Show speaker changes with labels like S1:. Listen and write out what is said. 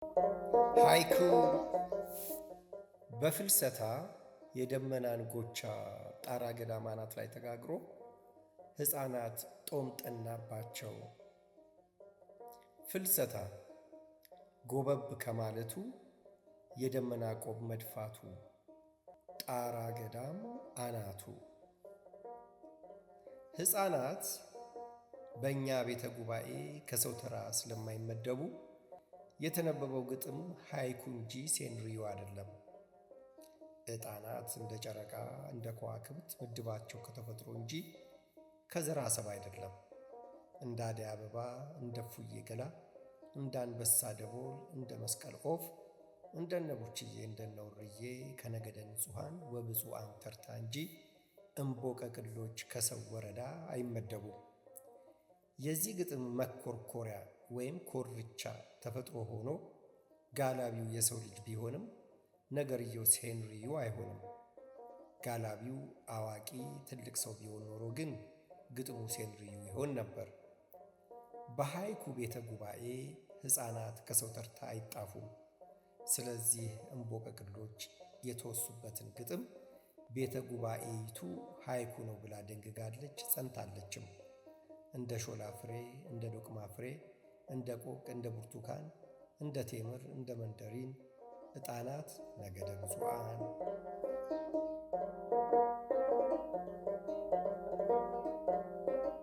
S1: ሃይኩ በፍልሰታ የደመናን ጎቻ ጣራ ገዳም አናት ላይ ተጋግሮ ሕፃናት ጦም ጠናባቸው። ፍልሰታ ጎበብ ከማለቱ የደመና ቆብ መድፋቱ ጣራ ገዳም አናቱ። ሕፃናት በእኛ ቤተ ጉባኤ ከሰው ተራ ስለማይመደቡ የተነበበው ግጥም ሃይኩ እንጂ ሴንሪዮ አይደለም። ዕጣናት እንደ ጨረቃ እንደ ከዋክብት ምድባቸው ከተፈጥሮ እንጂ ከዘራ ሰብ አይደለም። እንደ አደይ አበባ እንደ ፉዬ ገላ እንደ አንበሳ ደቦል እንደ መስቀል ኦፍ እንደነ ቡችዬ እንደነ ውርዬ ከነገደ ንጹሐን ወብፁዓን ተርታ እንጂ እምቦቀቅሎች ከሰው ወረዳ አይመደቡም። የዚህ ግጥም መኮርኮሪያ ወይም ኮርቻ ተፈጥሮ ሆኖ ጋላቢው የሰው ልጅ ቢሆንም ነገርየው ሴንሪዮ አይሆንም። ጋላቢው አዋቂ ትልቅ ሰው ቢሆን ኖሮ ግን ግጥሙ ሴንሪዮ ይሆን ነበር። በሃይኩ ቤተ ጉባኤ ሕፃናት ከሰው ተርታ አይጣፉም። ስለዚህ እምቦቀቅሎች የተወሱበትን ግጥም ቤተ ጉባኤይቱ ሃይኩ ነው ብላ ደንግጋለች፣ ጸንታለችም። እንደ ሾላ ፍሬ፣ እንደ ዶቅማ ፍሬ፣ እንደ ቆቅ፣ እንደ ብርቱካን፣ እንደ ቴምር፣ እንደ መንደሪን ዕጣናት ነገደ ብፁዓን